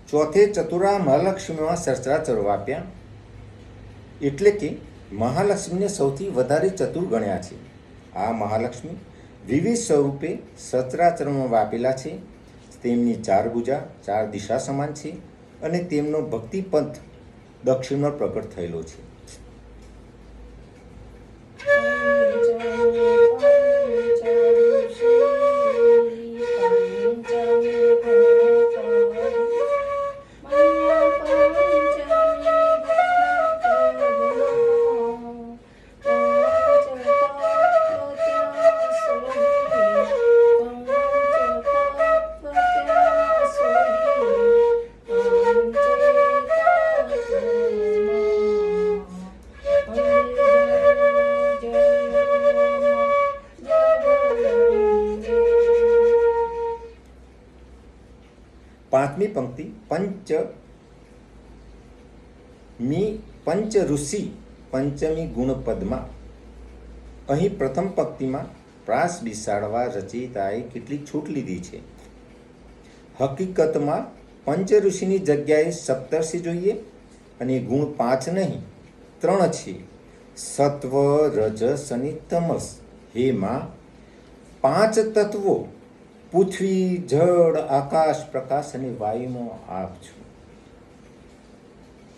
ચોથે ચતુરા મહાલક્ષ્મીમાં સચરાચર વ્યાપ્યા, એટલે કે મહાલક્ષ્મીને સૌથી વધારે ચતુર ગણ્યા છે. આ મહાલક્ષ્મી વિવિધ સ્વરૂપે સચરાચરમાં વ્યાપેલા છે. તેમની 4 ભુજા 4 દિશા સમાન છે અને તેમનો ભક્તિ પંથ દક્ષિણમાં પ્રગટ થયેલો છે. પાંચમી પંક્તિ પંચ ઋષિ પંચમી ગુણપદમાં. અહીં પ્રથમ પંક્તિમાં પ્રાસ બેસાડવા રચયિતાએ કેટલીક છૂટ લીધી છે. હકીકતમાં પંચ ઋષિની જગ્યાએ સપ્તર્ષિ જોઈએ અને ગુણ 5 નહીં 3 છે. સત્વ, રજસ અને તમસ. હેમાં 5 તત્વો પૃથ્વી, જળ, આકાશ, પ્રકાશ અને વાયુમાં આપ છો.